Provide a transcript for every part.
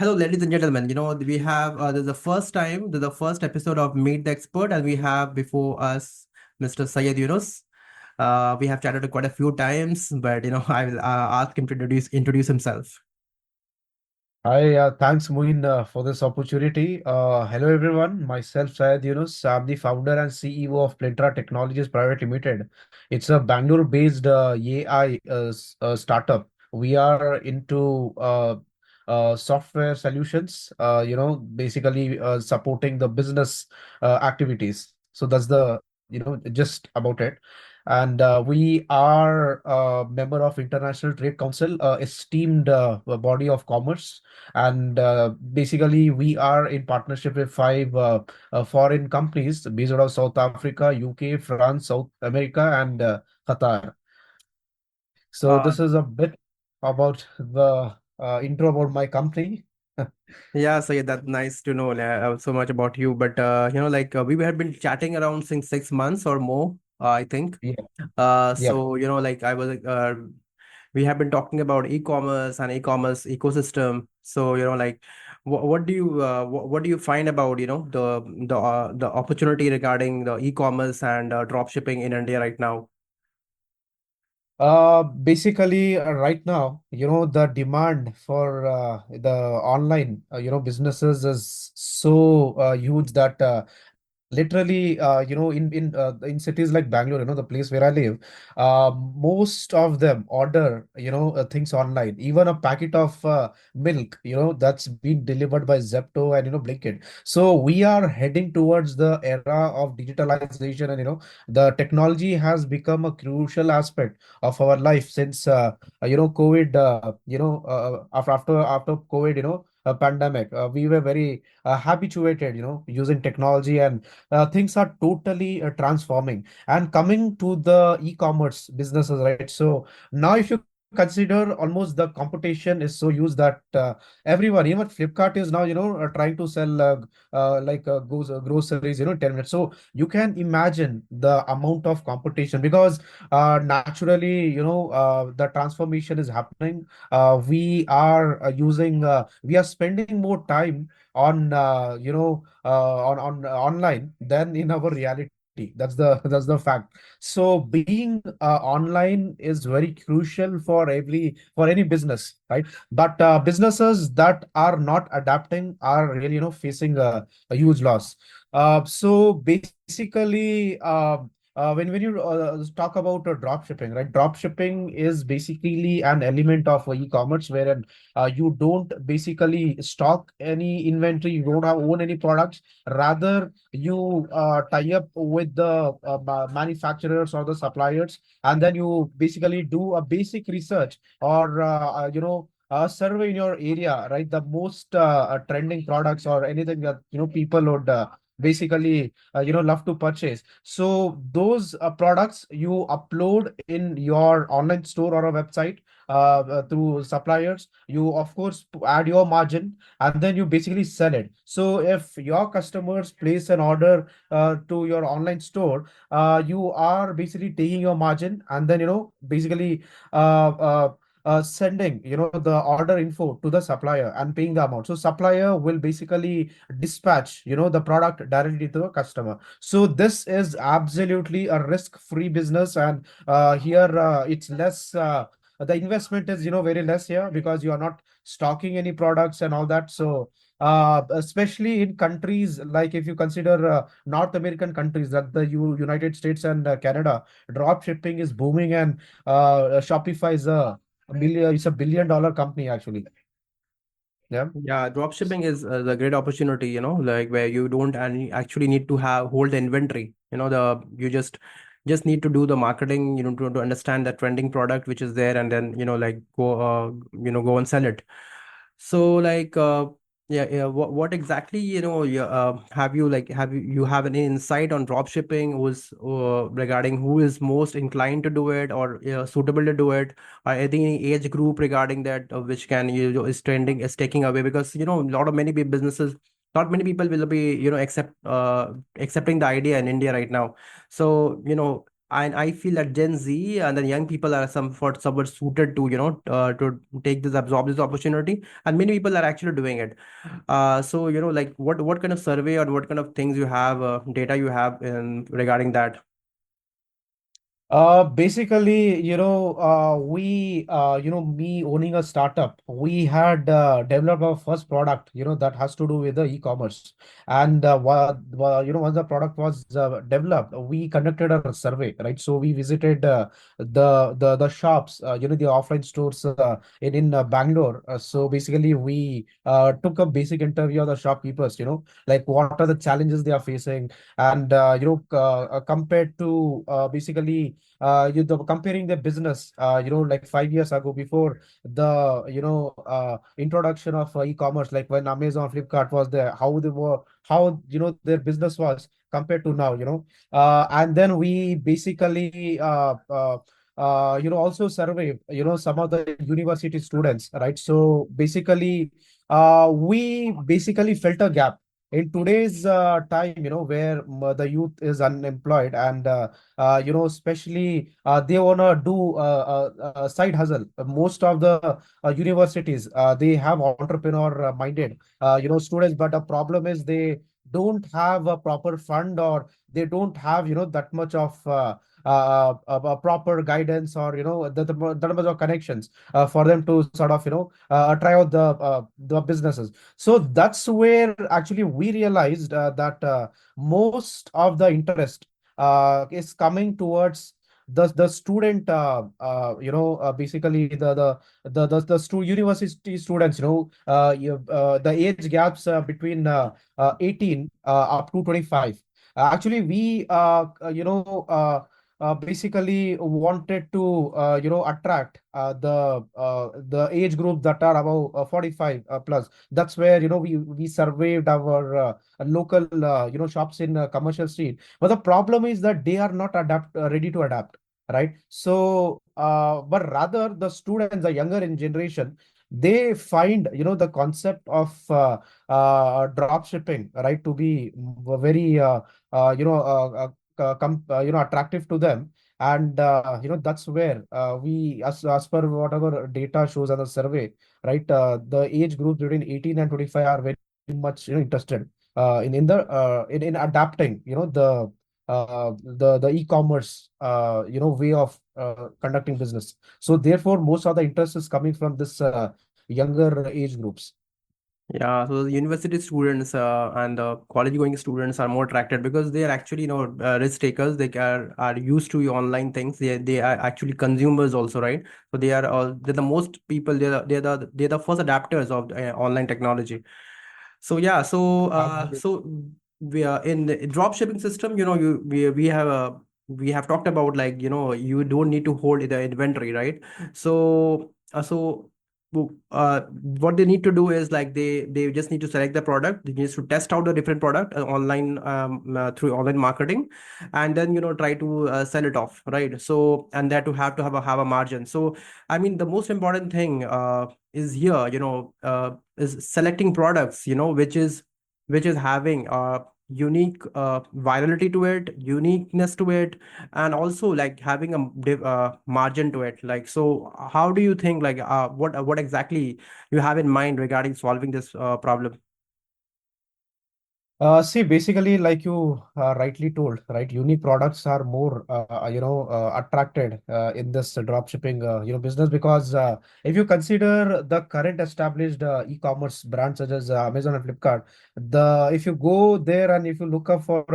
Hello, ladies and gentlemen. We have this is the first time, this is the first episode of Meet the Expert, and we have before us Mr. Syed Yunus. We have chatted quite a few times, but I will ask him to introduce himself. Hi, thanks, Moin, for this opportunity. Hello, everyone. Myself, Syed Yunus. I'm the founder and CEO of Plentrasphere Technologies Private Limited. It's a Bangalore-based AI startup. We are into software solutions, basically supporting the business activities. So that's just about it. And we are a member of International Trade Council, esteemed body of commerce, and basically we are in partnership with five foreign companies based out of South Africa, UK, France, South America, and Qatar. So Uh, this is a bit about the intro about my company. yeah, Syed, that's nice to know so much about you. But we have been chatting around since 6 months or more, I think. Yeah, yeah. So I was we have been talking about e-commerce and e-commerce ecosystem. So what do you find about the opportunity regarding the e-commerce and drop shipping in India right now? Basically, right now, the demand for the online, businesses is so huge that literally, in cities like Bangalore, the place where I live, most of them order, things online. Even a packet of milk, that's been delivered by Zepto and Blinkit. So we are heading towards the era of digitalization, and the technology has become a crucial aspect of our life since COVID. After COVID, pandemic, we were very habituated, using technology, and things are totally transforming and coming to the e-commerce businesses, right? So now if you consider, almost the competition is so huge that everyone, even Flipkart is now, trying to sell groceries, in 10 minutes. So you can imagine the amount of competition, because naturally, the transformation is happening. We are spending more time on on online than in our reality. That's the fact. So being online is very crucial for any business, right? But businesses that are not adapting are really, facing a huge loss. So basically, when you talk about drop shipping, right? Drop shipping is basically an element of e-commerce wherein you don't basically stock any inventory, you don't have own any products. Rather, you tie up with the manufacturers or the suppliers, and then you basically do a basic research, or a survey in your area, right? The most trending products or anything that people would basically love to purchase. So those products you upload in your online store or a website through suppliers. You of course add your margin, and then you basically sell it. So if your customers place an order to your online store, you are basically taking your margin, and then basically uh, uh, sending the order info to the supplier and paying the amount. So supplier will basically dispatch the product directly to the customer. So this is absolutely a risk-free business, and here it's less. The investment is very less here, because you are not stocking any products and all that. So especially in countries like, if you consider North American countries, that the United States and Canada, drop shipping is booming, and Shopify is a billion-dollar company actually. Yeah. Yeah, drop shipping is the great opportunity, like where you don't actually need to have hold the inventory. The you just need to do the marketing, to understand the trending product which is there, and then like go and sell it. So yeah, what exactly have you have any insight on drop shipping, who's regarding who is most inclined to do it, or suitable to do it, or any age group regarding that, which can is trending, is taking away, because a lot of many businesses, not many people will be accepting the idea in India right now. So I feel that Gen Z and the young people are somewhat suited to, to take this, absorb this opportunity, and many people are actually doing it. So, like what kind of survey or what kind of things you have, data you have in regarding that? Basically, me owning a startup, we had developed our first product, that has to do with the e-commerce. And once the product was developed, we conducted a survey, right? So we visited the shops, the offline stores in Bangalore. So basically, we took a basic interview of the shopkeepers, like what are the challenges they are facing, and compared to basically comparing the business like 5 years ago before the introduction of e-commerce, like when Amazon, Flipkart was there, how they were, how their business was compared to now, and then we basically also survey some of the university students, right? So basically we basically felt a gap in today's time, where the youth is unemployed, and especially they wanna do a side hustle. Most of the universities, they have entrepreneur minded students, but the problem is they don't have a proper fund, or they don't have that much of proper guidance, or that much of connections for them to sort of try out the businesses. So that's where actually we realized that most of the interest is coming towards the student, basically the university students, the age gaps between 18 up to 25. Actually, we basically wanted to attract the age group that are above 45 plus. That's where we surveyed our local shops in commercial street. But the problem is that they are not ready to adapt, right? So but rather the students, the younger in generation, they find the concept of drop shipping, right, to be very attractive to them. And that's where we, as per whatever data shows on the survey, right, the age group between 18 and 25 are very much interested in adapting the e-commerce way of conducting business. So therefore most of the interest is coming from this younger age groups. Yeah, so the university students and the college going students are more attracted because they are actually, risk takers. Are used to online things. They are actually consumers also, right? So they're the most people. They're the first adapters of online technology. So yeah, so we are in the drop shipping system. We have talked about, like, you don't need to hold the inventory, right? So what they need to do is, like, they just need to select the product. They need to test out the different product online, through online marketing, and then try to sell it off, right? So, and that to have a margin. So I mean, the most important thing is here, is selecting products, which is having unique virality to it, uniqueness to it, and also like having a margin to it. Like, so how do you think, like, what exactly you have in mind regarding solving this problem? See, basically, like you rightly told, right? Unique products are more, attracted in this drop shipping, business, because if you consider the current established e-commerce brands such as Amazon and Flipkart, if you go there and if you look up for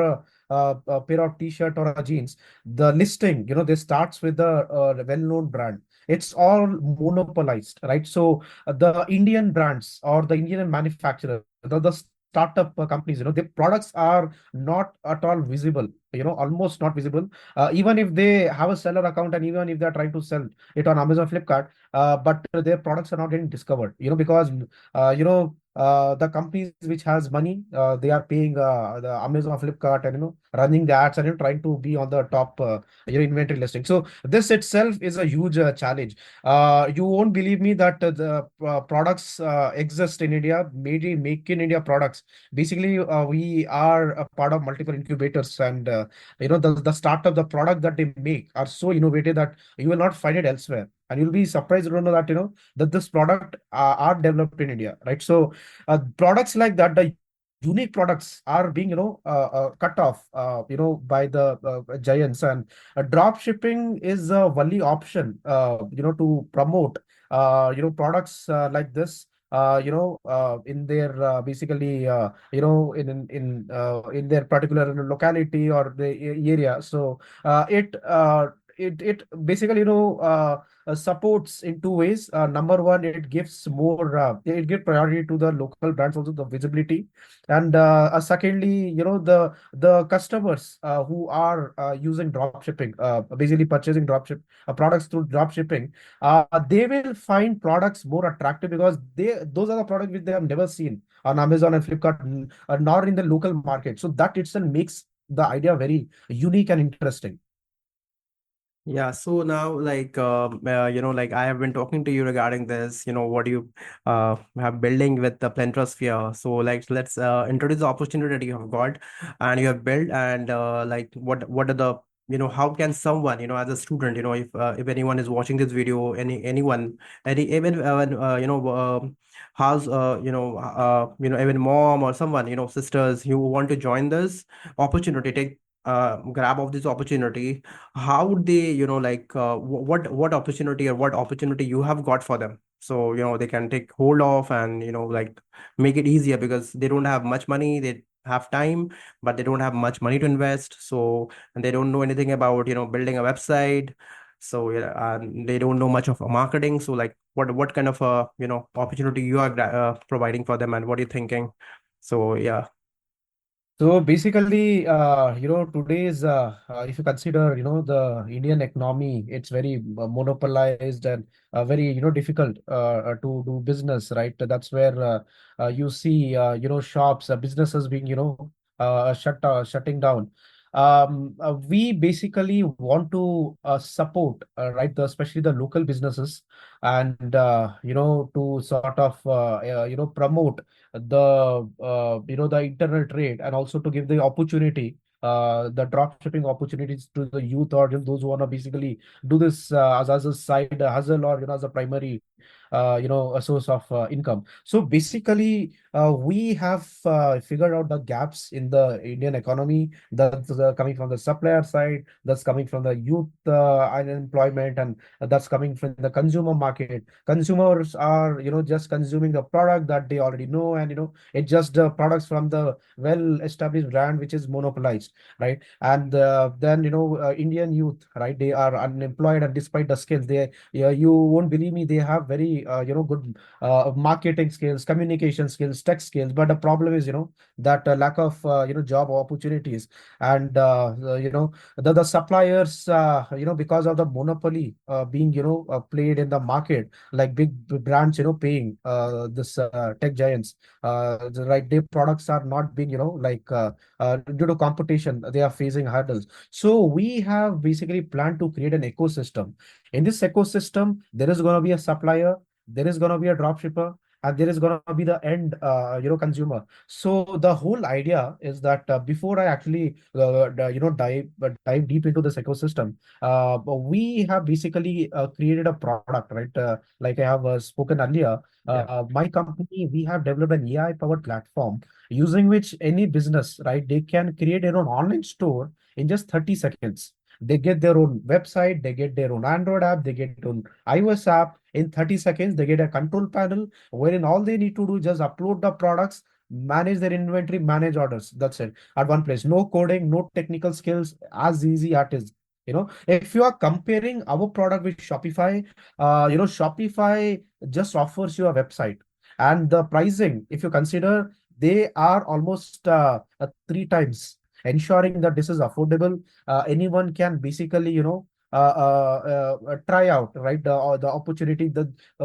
a pair of t-shirt or a jeans, the listing, they starts with the well-known brand. It's all monopolized, right? So the Indian brands or the Indian manufacturer, the startup companies, their products are not at all visible, almost not visible. Even if they have a seller account, and even if they're trying to sell it on Amazon, Flipkart, but their products are not getting discovered, because the companies which has money, they are paying the Amazon, Flipkart, and running the ads, and trying to be on the top inventory listing. So this itself is a huge challenge. You won't believe me that the products exist in India, maybe make in India products. Basically, we are a part of multiple incubators, and the startup, the product that they make are so innovative that you will not find it elsewhere. And you'll be surprised to know that, that this product are developed in India, right? So products like that, the unique products are being, cut off, by the giants. And drop shipping is a only option, to promote, products like this, in their basically, in their particular locality or the area. So it basically, supports in two ways. Number one, it gives more, it gives priority to the local brands, also the visibility. And secondly, the customers who are using drop shipping, basically purchasing products through drop shipping, they will find products more attractive because those are the products which they have never seen on Amazon and Flipkart, nor in the local market. So that itself makes the idea very unique and interesting. Yeah, so now like I have been talking to you regarding this, what you have building with the Plentrasphere. So like let's introduce the opportunity that you have got and you have built, and like what are the, how can someone, as a student, if anyone is watching this video, anyone, any even house even mom or someone, sisters who want to join this opportunity, take grab of this opportunity, how would they, what opportunity, or what opportunity you have got for them, so they can take hold of, and like make it easier, because they don't have much money, they have time, but they don't have much money to invest. So, and they don't know anything about, building a website. So yeah, they don't know much of marketing. So like what kind of opportunity you are providing for them, and what are you thinking? So yeah. So basically, today's, if you consider, the Indian economy, it's very monopolized and very, difficult to do business, right? That's where you see, shops, businesses being, shutting down. We basically want to support, right, especially the local businesses, and, to sort of, promote the internal trade, and also to give the opportunity, the drop shipping opportunities to the youth, or those who want to basically do this as a side hustle, or as a primary a source of income. So basically, we have figured out the gaps in the Indian economy, that's coming from the supplier side, that's coming from the youth unemployment, and that's coming from the consumer market. Consumers are, just consuming the product that they already know, and it's just the products from the well established brand which is monopolized, right? And then, Indian youth, right, they are unemployed, and despite the skills, they, yeah, you won't believe me, they have very good marketing skills, communication skills, tech skills. But the problem is, that lack of job opportunities. And the suppliers, because of the monopoly being, played in the market, like big brands, paying this tech giants, right, their products are not being, due to competition, they are facing hurdles. So we have basically planned to create an ecosystem. In this ecosystem, there is going to be a supplier, there is going to be a drop shipper, and there is going to be the end consumer. So the whole idea is that, before I actually dive deep into this ecosystem, we have basically created a product, right? Like I have spoken earlier, Yeah. my company, we have developed an AI powered platform using which any business, right, they can create their own online store in just 30 seconds. They get their own website, they get their own Android app, they get their own iOS app. In 30 seconds, they get a control panel wherein all they need to do is just upload the products, manage their inventory, manage orders. That's it. At one place. No coding, no technical skills, as easy as it is. If you are comparing our product with Shopify, Shopify just offers you a website. And the pricing, if you consider, they are almost three times, ensuring that this is affordable. Anyone can basically, try out, right, the opportunity,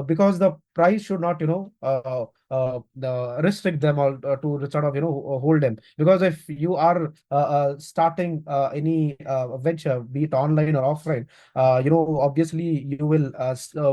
because the price should not, restrict them, or to sort of, hold them. Because if you are starting any venture, be it online or offline, obviously you will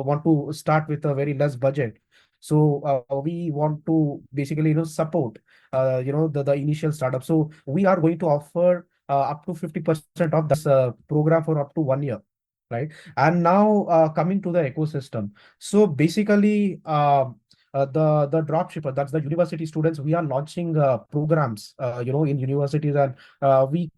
want to start with a very less budget. So we want to basically, support the initial startup. So we are going to offer up to 50% off. That's a program for up to 1 year, right? And now coming to the ecosystem. So basically, the drop shipper, that's the university students, we are launching programs, in universities. And we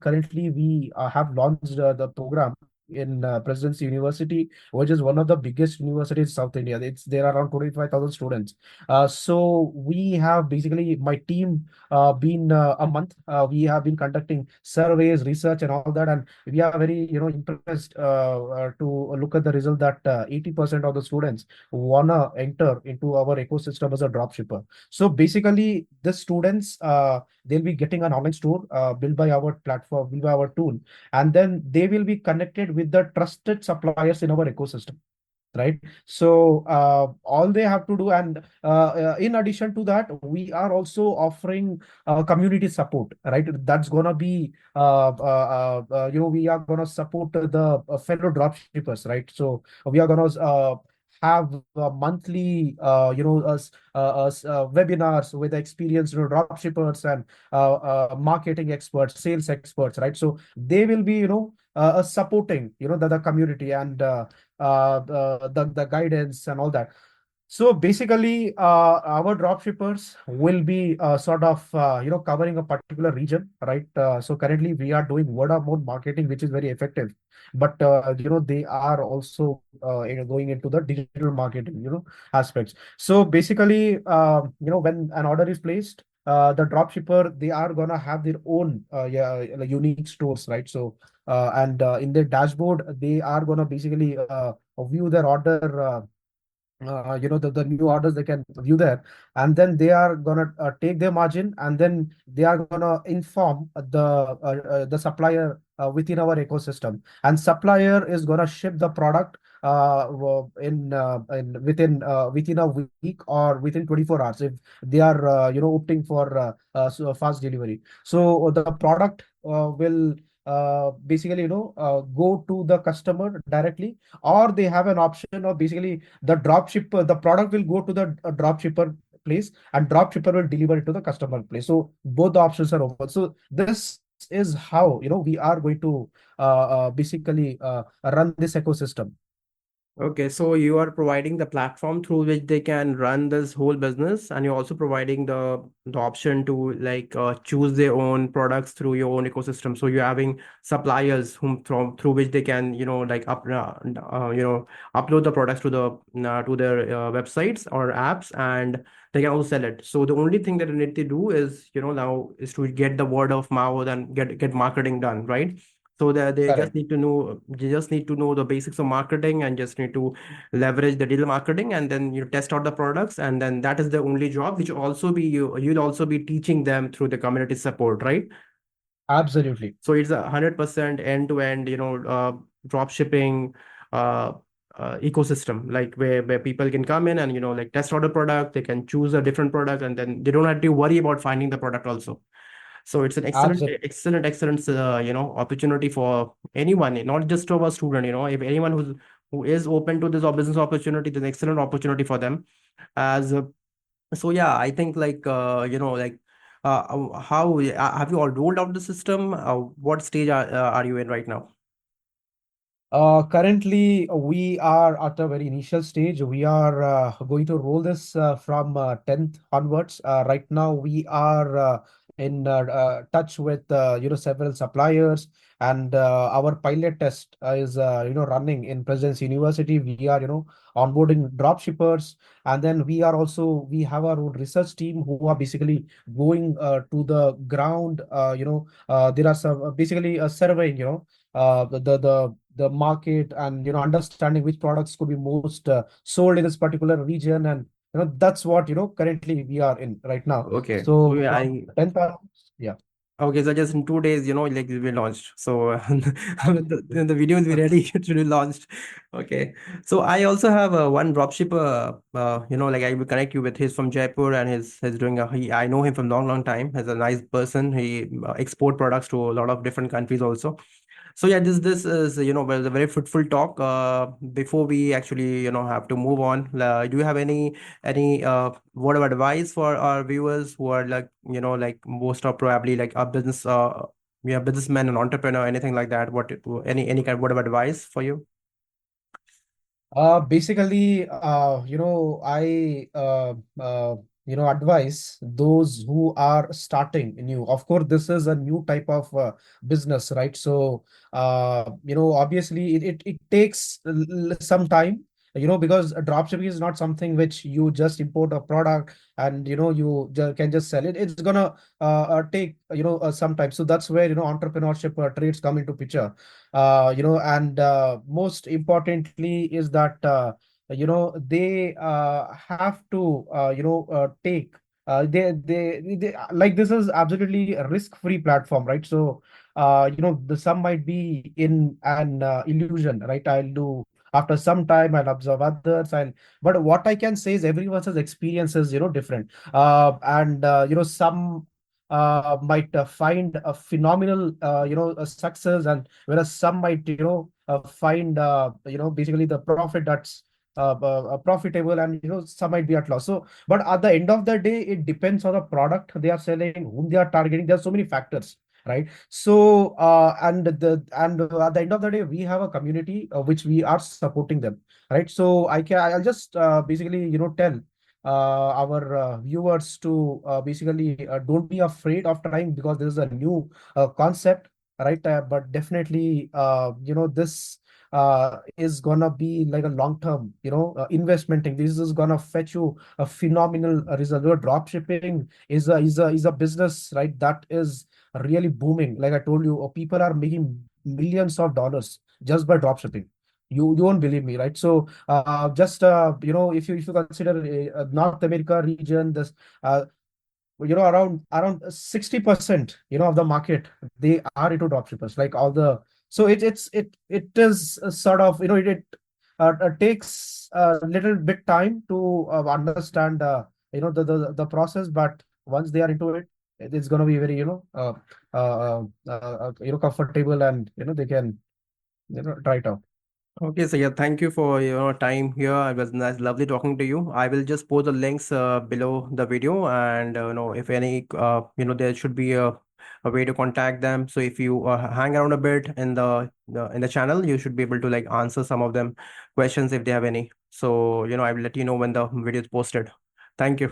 have launched the program in Presidency University, which is one of the biggest universities in South India. It's there are around 25,000 students. So we have basically my team been a month. We have been conducting surveys, research, and all that, and we are very impressed to look at the result that 80% of the students wanna enter into our ecosystem as a drop shipper. So basically, the students they'll be getting an online store built by our platform, built by our tool, and then they will be connected with the trusted suppliers in our ecosystem, right? So all they have to do, and in addition to that, we are also offering community support, right? That's gonna be we are gonna support the fellow dropshippers, right? So we are gonna have monthly webinars with experienced dropshippers and marketing experts, sales experts, right? So they will be supporting the community, and the guidance and all that. So basically, our drop shippers will be sort of covering a particular region, right? So currently we are doing word of mouth marketing, which is very effective, but they are also going into the digital marketing aspects. So basically, when an order is placed, the drop shipper, they are gonna have their own unique stores, right? So and in their dashboard, they are gonna basically view their order. The new orders they can view there, and then they are gonna take their margin, and then they are gonna inform the supplier within our ecosystem, and supplier is gonna ship the product within a week or within 24 hours if they are opting for fast delivery. So the product will basically go to the customer directly, or they have an option of basically the product will go to the drop shipper place, and drop shipper will deliver it to the customer place. So both the options are open. So this is how we are going to basically run this ecosystem. Okay, so you are providing the platform through which they can run this whole business, and you're also providing the option to like choose their own products through your own ecosystem. So you're having suppliers whom from through which they can like upload the products to their websites or apps, and they can also sell it. So the only thing that they need to do is now is to get the word of mouth and get marketing done, right? So that Correct. they just need to know the basics of marketing and just need to leverage the digital marketing, and then you test out the products, and then that is the only job which also be you'll also be teaching them through the community support, right? Absolutely. So it's 100% end-to-end, drop shipping uh, ecosystem, like where people can come in and like test out the product, they can choose a different product, and then they don't have to worry about finding the product also. So it's an Absolutely. excellent opportunity for anyone, not just to our student. If anyone who is open to this business opportunity, it's an excellent opportunity for them. As so, yeah, I think like how have you all rolled out the system? What stage are you in right now? Currently, we are at a very initial stage. We are going to roll this from 10th onwards. Right now, we are in touch with several suppliers, and our pilot test is running in President's University. We are onboarding drop shippers, and then we have our own research team who are basically going to the ground. There are some basically surveying the market, and understanding which products could be most sold in this particular region. And that's what currently we are in right now. Okay, so So yeah, from 10th onwards, yeah. okay, so just in 2 days, like it will be launched. So Absolutely. the video will be ready to be launched. Okay. So I also have one dropshipper, like I will connect you with. He's from Jaipur, and he's doing I know him from long time. He's a nice person. He export products to a lot of different countries also. So yeah, this is was a very fruitful talk. Before we actually have to move on, do you have any word of advice for our viewers who are like like most of probably like a business Yeah, businessman and entrepreneur, anything like that? What any kind of word of advice for you? Basically, advise those who are starting new. Of course, this is a new type of business, right? So, obviously, it takes some time, because dropshipping is not something which you just import a product and, can just sell it. It's gonna take, some time. So that's where, entrepreneurship traits come into picture. And most importantly is that they have to take they like, this is absolutely a risk-free platform, right? So the some might be in an illusion, right? I'll do after some time, I'll observe others, but what I can say is everyone's experience is different. And some might find a phenomenal success, and whereas some might find basically the profit that's profitable, and some might be at loss. So but at the end of the day, it depends on the product they are selling, whom they are targeting. There's so many factors, right? So at the end of the day, we have a community which we are supporting them, right? So I'll just basically tell our viewers to basically don't be afraid of trying, because this is a new concept, right? But definitely, this is gonna be like a long term, investment thing. This is gonna fetch you a phenomenal result. Drop shipping is a business, right? That is really booming. Like I told you, people are making millions of dollars just by drop shipping. You won't believe me, right? So just if you consider North America region, this around 60% of the market, they are into dropshippers, like all the. So it is a sort of, it takes a little bit time to understand the process, but once they are into it, it's going to be very comfortable, and they can try it out. Okay, so yeah, thank you for your time here. It was nice, lovely talking to you. I will just post the links below the video, and if any, there should be a way to contact them. So if you hang around a bit in the channel, you should be able to like answer some of them questions if they have any. So I will let you know when the video is posted. Thank you.